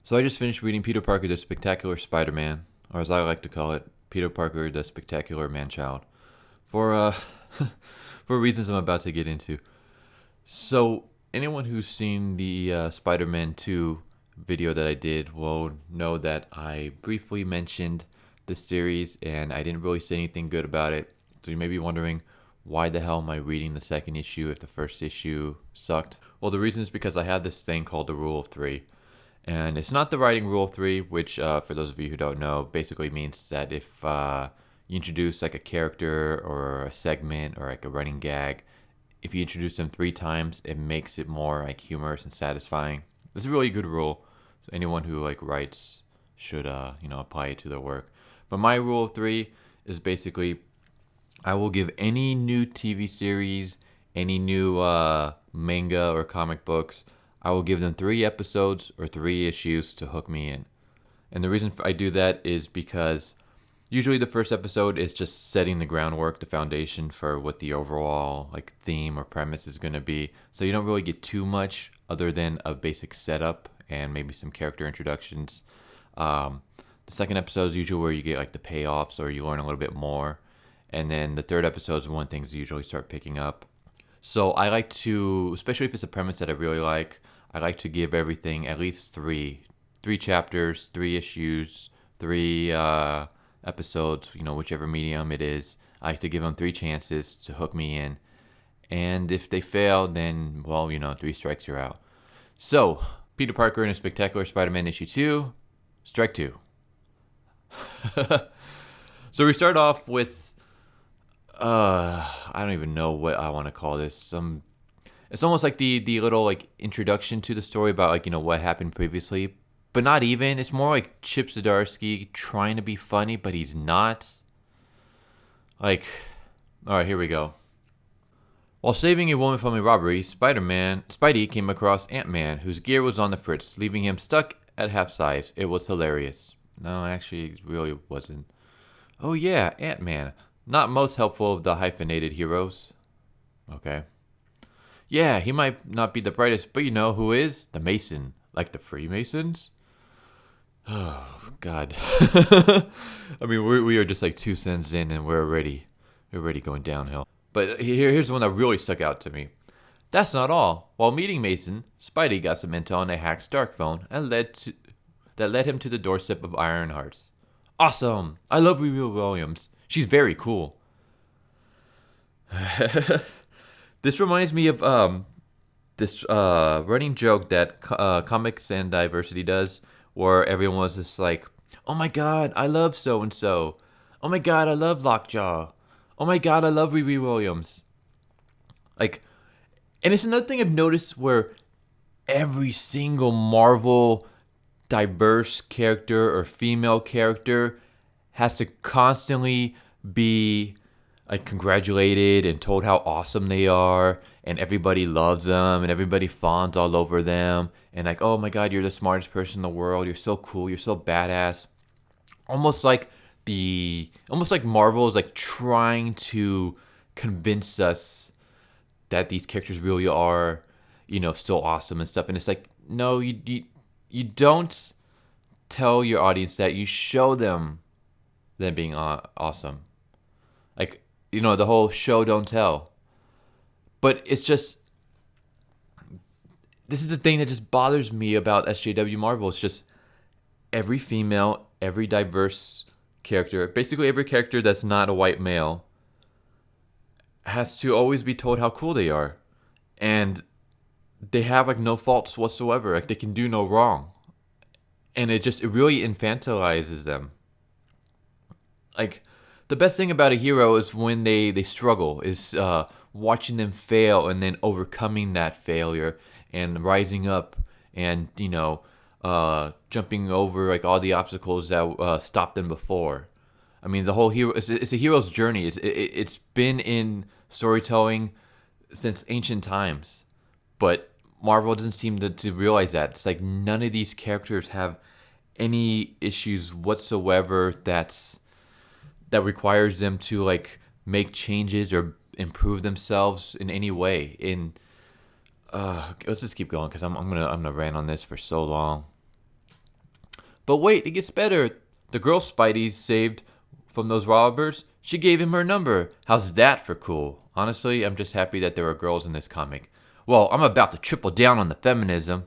So I just finished reading Peter Parker, the Spectacular Spider-Man, or as I like to call it, Peter Parker, the Spectacular Man-Child, for for reasons I'm about to get into. So anyone who's seen the Spider-Man 2 video that I did will know that I briefly mentioned the series and I didn't really say anything good about it. So you may be wondering, why the hell am I reading the second issue if the first issue sucked? Well, the reason is because I have this thing called the Rule of Three. And it's not the writing rule of three, which, for those of you who don't know, basically means that if you introduce like a character or a segment or like a running gag, if you introduce them three times, it makes it more like humorous and satisfying. This is a really good rule. So anyone who like writes should apply it to their work. But my rule of three is basically I will give any new TV series, any new manga or comic books, I will give them 3 episodes or 3 issues to hook me in. And the reason I do that is because usually the first episode is just setting the groundwork, the foundation for what the overall like theme or premise is going to be. So you don't really get too much other than a basic setup and maybe some character introductions. The second episode is usually where you get like the payoffs or you learn a little bit more. And then the third episode is when things usually start picking up. So I like to, especially if it's a premise that I really like, I like to give everything at least three chapters, 3 issues, 3 episodes, whichever medium it is. I like to give them 3 chances to hook me in. And if they fail, then, well, 3 strikes, you're out. So, Peter Parker and a Spectacular Spider-Man issue 2, strike 2. So we start off with, I don't even know what I want to call this. It's almost like the little like introduction to the story about like what happened previously, but not even. It's more like Chip Zdarsky trying to be funny, but he's not. Like, all right, here we go. While saving a woman from a robbery, Spidey came across Ant-Man, whose gear was on the fritz, leaving him stuck at half size. It was hilarious. No, actually, it really wasn't. Oh yeah, Ant-Man. Not most helpful of the hyphenated heroes. Okay. Yeah, he might not be the brightest, but you know who is? The Mason. Like the Freemasons? Oh, God. I mean, we are just like 2 cents in and we're already going downhill. But here's the one that really stuck out to me. That's not all. While meeting Mason, Spidey got some intel on a hacked Stark phone and that led him to the doorstep of Ironheart's. Awesome! I love Riri Williams. She's very cool. This reminds me of this running joke that Comics and Diversity does, where everyone was just like, "Oh my God, I love so and so. Oh my God, I love Lockjaw. Oh my God, I love Riri Williams." Like, and it's another thing I've noticed where every single Marvel diverse character or female character has to constantly be like congratulated and told how awesome they are, and everybody loves them and everybody fawns all over them and like, oh my God, you're the smartest person in the world, you're so cool, you're so badass. Almost like Marvel is like trying to convince us that these characters really are still awesome and stuff. And it's like, no, you don't tell your audience that. You show them being awesome. Like, the whole show don't tell. But it's just, this is the thing that just bothers me about SJW Marvel. It's just every female, every diverse character, basically every character that's not a white male, has to always be told how cool they are. And they have like no faults whatsoever. Like they can do no wrong. And it really infantilizes them. Like, the best thing about a hero is when they struggle, is watching them fail and then overcoming that failure and rising up and, jumping over like all the obstacles that stopped them before. I mean, the whole hero, it's a hero's journey. It's been in storytelling since ancient times. But Marvel doesn't seem to realize that. It's like none of these characters have any issues whatsoever that requires them to like make changes or improve themselves in any way. Let's just keep going because I'm gonna rant on this for so long. But wait, it gets better. The girl Spidey saved from those robbers, she gave him her number. How's that for cool? Honestly, I'm just happy that there are girls in this comic. Well, I'm about to triple down on the feminism.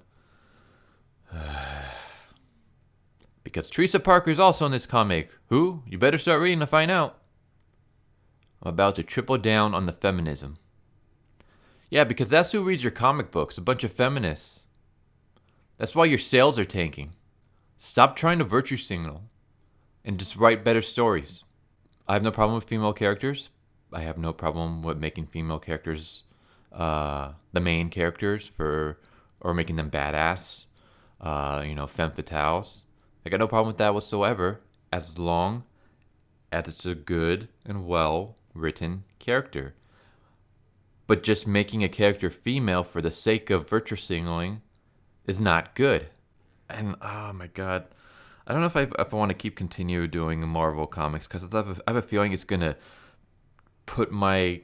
Because Teresa Parker is also in this comic. Who? You better start reading to find out. I'm about to triple down on the feminism. Yeah, because that's who reads your comic books, a bunch of feminists. That's why your sales are tanking. Stop trying to virtue signal and just write better stories. I have no problem with female characters. I have no problem with making female characters the main characters or making them badass. Femme fatales. I got no problem with that whatsoever, as long as it's a good and well written character. But just making a character female for the sake of virtue signaling is not good. And oh my god, I don't know if I want to continue doing Marvel comics, because I have a feeling it's gonna put my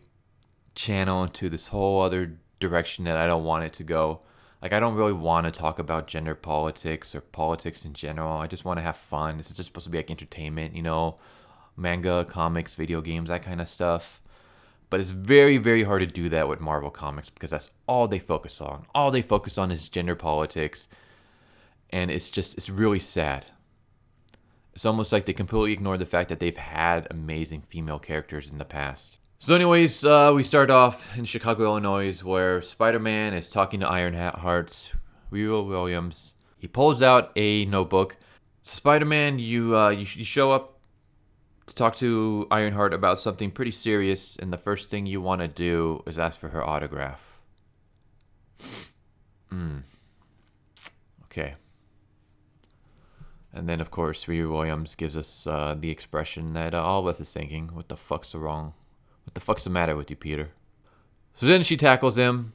channel into this whole other direction that I don't want it to go. Like, I don't really want to talk about gender politics or politics in general. I just want to have fun. This is just supposed to be like entertainment, manga, comics, video games, that kind of stuff. But it's very, very hard to do that with Marvel Comics, because that's all they focus on. All they focus on is gender politics. And it's really sad. It's almost like they completely ignore the fact that they've had amazing female characters in the past. So anyways, we start off in Chicago, Illinois, where Spider-Man is talking to Ironheart's Riri Williams. He pulls out a notebook. Spider-Man, you show up to talk to Ironheart about something pretty serious, and the first thing you want to do is ask for her autograph. Okay. And then, of course, Riri Williams gives us the expression that all of us is thinking, what the fuck's the matter with you, Peter? So then she tackles him,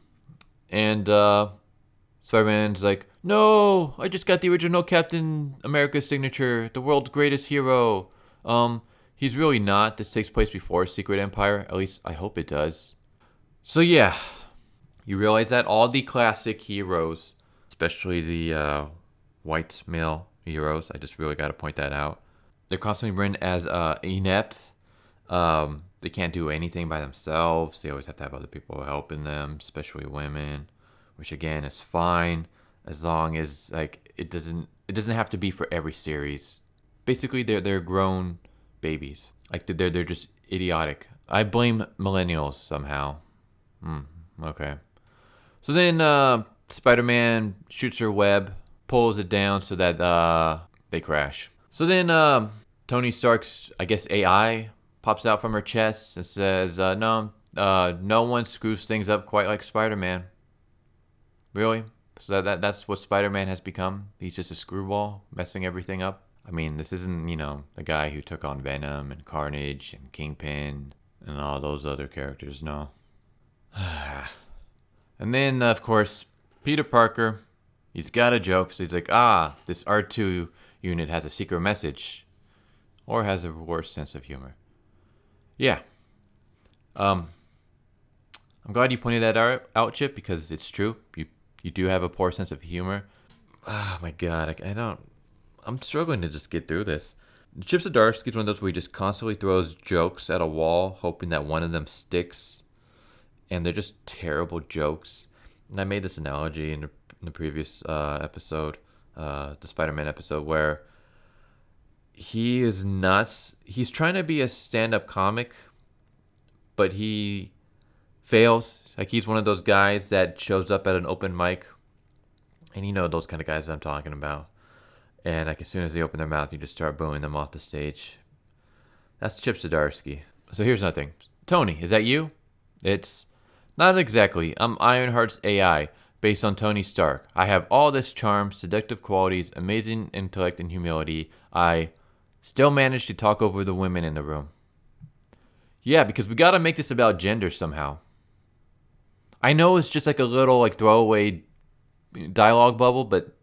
and Spider-Man's like, no, I just got the original Captain America's signature, the world's greatest hero. He's really not. This takes place before Secret Empire. At least, I hope it does. So yeah, you realize that all the classic heroes, especially the white male heroes, I just really got to point that out, they're constantly written as inept. They can't do anything by themselves. They always have to have other people helping them, especially women, which again is fine as long as it doesn't have to be for every series. Basically, they're grown babies. They're just idiotic. I blame millennials somehow. Okay. So then Spider-Man shoots her web, pulls it down so that they crash. So then Tony Stark's, I guess, AI pops out from her chest and says, no one screws things up quite like Spider-Man. Really? So that's what Spider-Man has become? He's just a screwball messing everything up? I mean, this isn't, the guy who took on Venom and Carnage and Kingpin and all those other characters, no. And then, of course, Peter Parker, he's got a joke. So he's like, this R2 unit has a secret message. Or has a worse sense of humor. Yeah. I'm glad you pointed that out, Chip, because it's true. You do have a poor sense of humor. Oh my god, I'm struggling to just get through this. Chip Zdarsky is one of those where he just constantly throws jokes at a wall, hoping that one of them sticks. And they're just terrible jokes. And I made this analogy in the previous episode, the Spider-Man episode, where he's trying to be a stand-up comic, but he fails. He's one of those guys that shows up at an open mic, and those kind of guys I'm talking about. And as soon as they open their mouth, you just start booing them off the stage. That's Chip Zdarsky. So here's another thing. Tony, is that you? It's not exactly. I'm Ironheart's AI, based on Tony Stark. I have all this charm, seductive qualities, amazing intellect, and humility. I still manage to talk over the women in the room. Yeah, because we gotta make this about gender somehow. I know it's just like a little throwaway dialogue bubble, but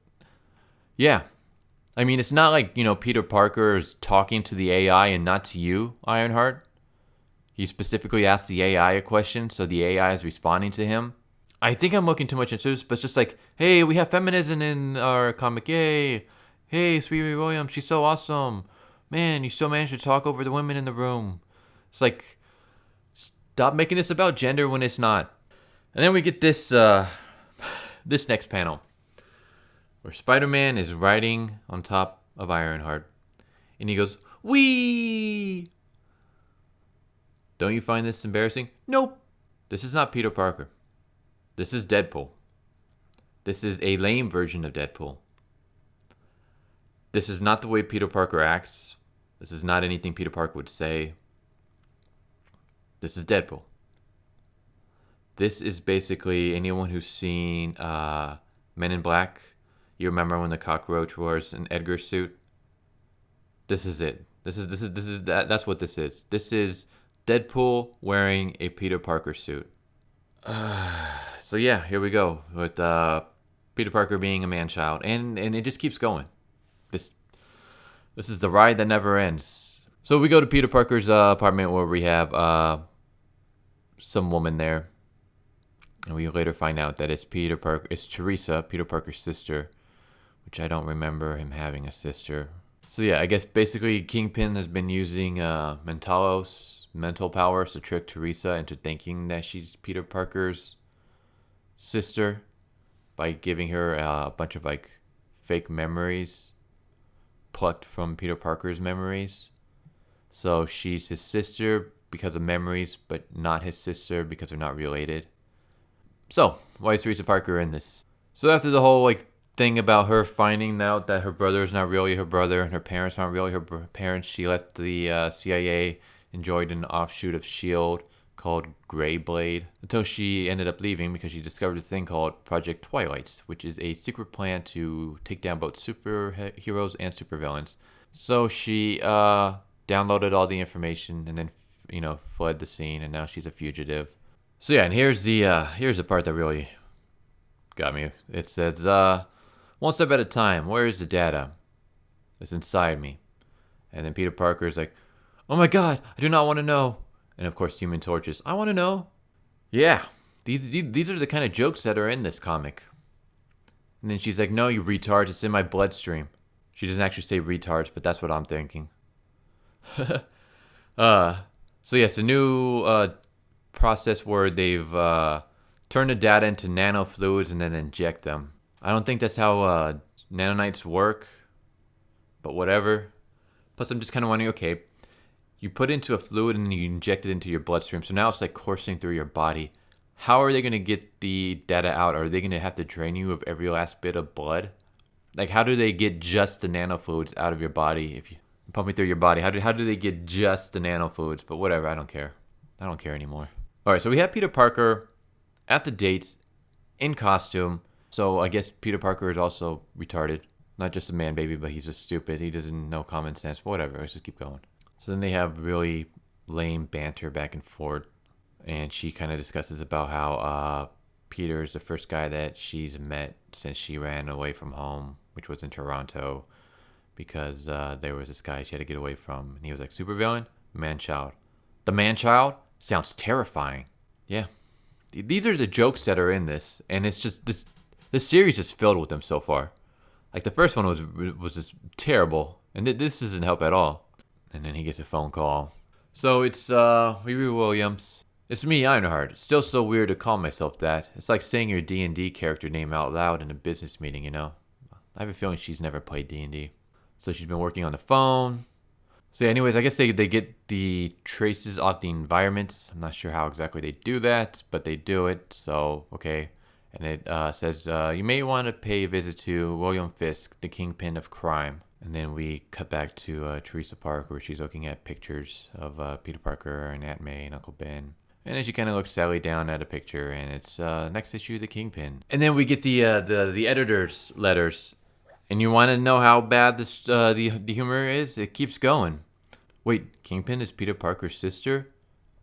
yeah. I mean, it's not like, Peter Parker is talking to the AI and not to you, Ironheart. He specifically asked the AI a question, so the AI is responding to him. I think I'm looking too much into this, but it's just like, hey, we have feminism in our comic, yay. Hey, it's Riri Williams. She's so awesome. Man, you still managed to talk over the women in the room. It's like, stop making this about gender when it's not. And then we get this this next panel where Spider-Man is riding on top of Ironheart, and he goes, "Wee!" Don't you find this embarrassing? Nope. This is not Peter Parker. This is Deadpool. This is a lame version of Deadpool. This is not the way Peter Parker acts. This is not anything Peter Parker would say. This is Deadpool. This is basically anyone who's seen Men in Black. You remember when the cockroach wears an Edgar suit? This is it. That's what this is. This is Deadpool wearing a Peter Parker suit. So yeah, here we go with Peter Parker being a man-child, and it just keeps going. This is the ride that never ends. So we go to Peter Parker's apartment where we have some woman there, and we later find out that it's Teresa, Peter Parker's sister, which I don't remember him having a sister. So yeah, I guess basically Kingpin has been using mental powers to trick Teresa into thinking that she's Peter Parker's sister by giving her a bunch of like fake memories plucked from Peter Parker's memories. So she's his sister because of memories, but not his sister because they're not related. So why is Teresa Parker in this? So after the whole like thing about her finding out that her brother is not really her brother and her parents aren't really her parents, she left the CIA and joined an offshoot of S.H.I.E.L.D. called Grey Blade until she ended up leaving because she discovered a thing called Project Twilight, which is a secret plan to take down both superheroes and supervillains. So she downloaded all the information and then fled the scene, and now she's a fugitive. So yeah, and here's the part that really got me. It says, one step at a time, where is the data? It's inside me. And then Peter Parker is like, oh my god, I do not want to know. And of course, Human Torch is, I want to know. Yeah, these are the kind of jokes that are in this comic. And then she's like, no, you retards, it's in my bloodstream. She doesn't actually say retards, but that's what I'm thinking. So yes, a new process where they've turned the data into nanofluids and then inject them. I don't think that's how nanonites work, but whatever. Plus, I'm just kind of wondering, okay, you put it into a fluid and you inject it into your bloodstream, so now it's like coursing through your body. How are they going to get the data out? Are they going to have to drain you of every last bit of blood? Like, how do they get just the nanofluids out of your body if you pump it through your body? How do they get just the nanofluids? But whatever, I don't care. I don't care anymore. All right, so we have Peter Parker at the date in costume. So I guess Peter Parker is also retarded. Not just a man baby, but he's just stupid. He doesn't know common sense. But whatever, let's just keep going. So then they have really lame banter back and forth. And she kind of discusses about how Peter is the first guy that she's met since she ran away from home, which was in Toronto, because there was this guy she had to get away from. And he was like, supervillain? Man-child. The man-child? Sounds terrifying. Yeah. These are the jokes that are in this. And it's just, this series is filled with them so far. Like, the first one was just terrible. And this doesn't help at all. And then he gets a phone call. So it's Riri Williams. It's me, Ironheart. It's still so weird to call myself that. It's like saying your D&D character name out loud in a business meeting, you know? I have a feeling she's never played D&D. So she's been working on the phone. So anyways, I guess they get the traces off the environment. I'm not sure how exactly they do that, but they do it. So, okay. And it says, you may want to pay a visit to William Fisk, the kingpin of crime. And then we cut back to Teresa Parker, where she's looking at pictures of Peter Parker and Aunt May and Uncle Ben. And then she kind of looks sadly down at a picture, and it's next issue, the Kingpin. And then we get the editor's letters. And you want to know how bad this the humor is? It keeps going. Wait, Kingpin is Peter Parker's sister?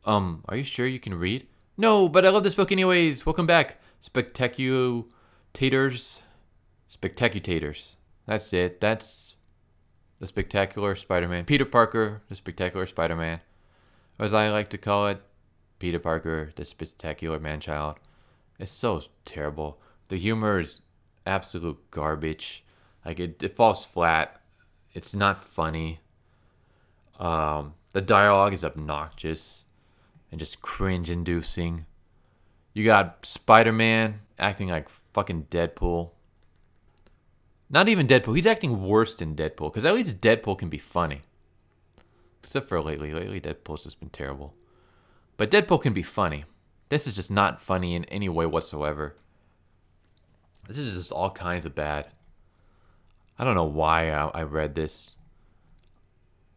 Are you sure you can read? No, but I love this book anyways. Welcome back, Spectaculators. Spectaculators. That's it. That's the Spectacular Spider-Man. Peter Parker, the Spectacular Spider-Man. Or as I like to call it, Peter Parker, the Spectacular Man-Child. It's so terrible. The humor is absolute garbage. Like it falls flat. It's not funny. The dialogue is obnoxious and just cringe-inducing. You got Spider-Man acting like fucking Deadpool. Not even Deadpool. He's acting worse than Deadpool, because at least Deadpool can be funny. Except for lately. Lately, Deadpool's just been terrible. But Deadpool can be funny. This is just not funny in any way whatsoever. This is just all kinds of bad. I don't know why I read this.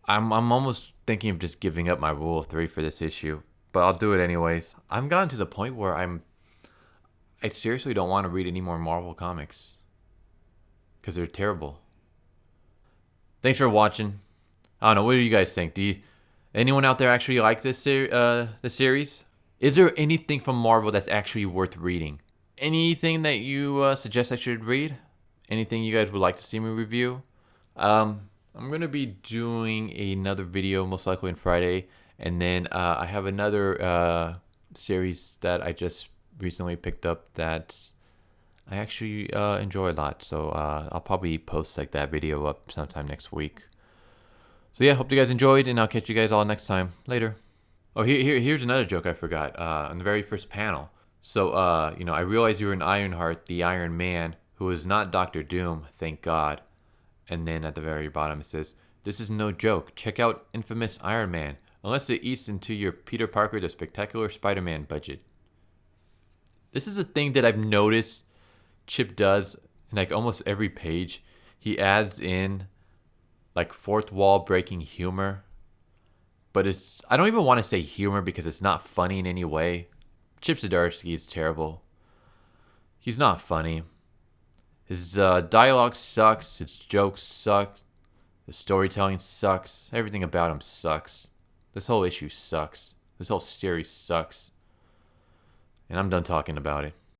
I'm almost thinking of just giving up my rule of 3 for this issue, but I'll do it anyways. I've gotten to the point where I seriously don't want to read any more Marvel comics because they're terrible. Thanks for watching. I don't know, what do you guys think? Anyone out there actually like this series? Is there anything from Marvel that's actually worth reading? Anything that you suggest I should read? Anything you guys would like to see me review? I'm going to be doing another video most likely on Friday. And then I have another series that I just recently picked up that I actually enjoy a lot. So I'll probably post like that video up sometime next week. So yeah, hope you guys enjoyed, and I'll catch you guys all next time. Later. Oh, here's another joke I forgot on the very first panel. So, I realize you're an Ironheart, the Iron Man, who is not Doctor Doom, thank God. And then at the very bottom it says, this is no joke. Check out Infamous Iron Man, unless it eats into your Peter Parker the Spectacular Spider-Man budget. This is a thing that I've noticed Chip does in like almost every page. He adds in like fourth wall breaking humor. But I don't even want to say humor because it's not funny in any way. Chip Zdarsky is terrible. He's not funny. His dialogue sucks. His jokes suck. The storytelling sucks. Everything about him sucks. This whole issue sucks. This whole series sucks. And I'm done talking about it.